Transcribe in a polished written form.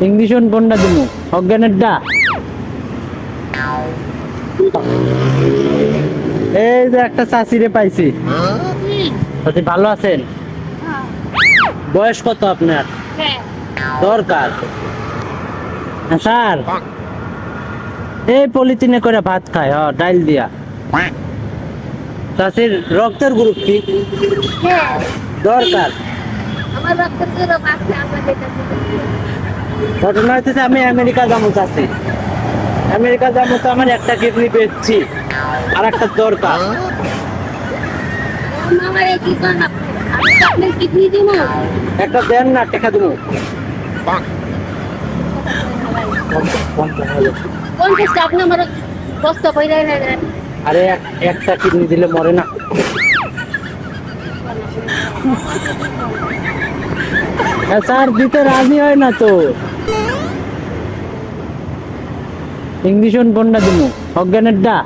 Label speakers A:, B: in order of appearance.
A: English কোনটা দিমু? অজ্ঞানেরটা? এই যে একটা চাচিরে পাইছি। চাচি ভালো আছেন? বয়স কত আপনার? দরকার স্যার এই পলিথিনে করে ভাত খায় ডাইল দিয়া। চাচির রক্তের গ্রুপ কি? দরকার। ঘটনা হচ্ছে আমি আমেরিকা যাবো চাচি। আমেরিকা যাবো তো আমার একটা কিডনি পেয়েছি আর একটা দরকার। একটা দেন না টাকা দেবো। আরে একটা কিডনি দিলে মরে না। স্যার দিতে রাজি হয় না তো। ইংলিশ কোনটা দিমু? অজ্ঞানেরটা?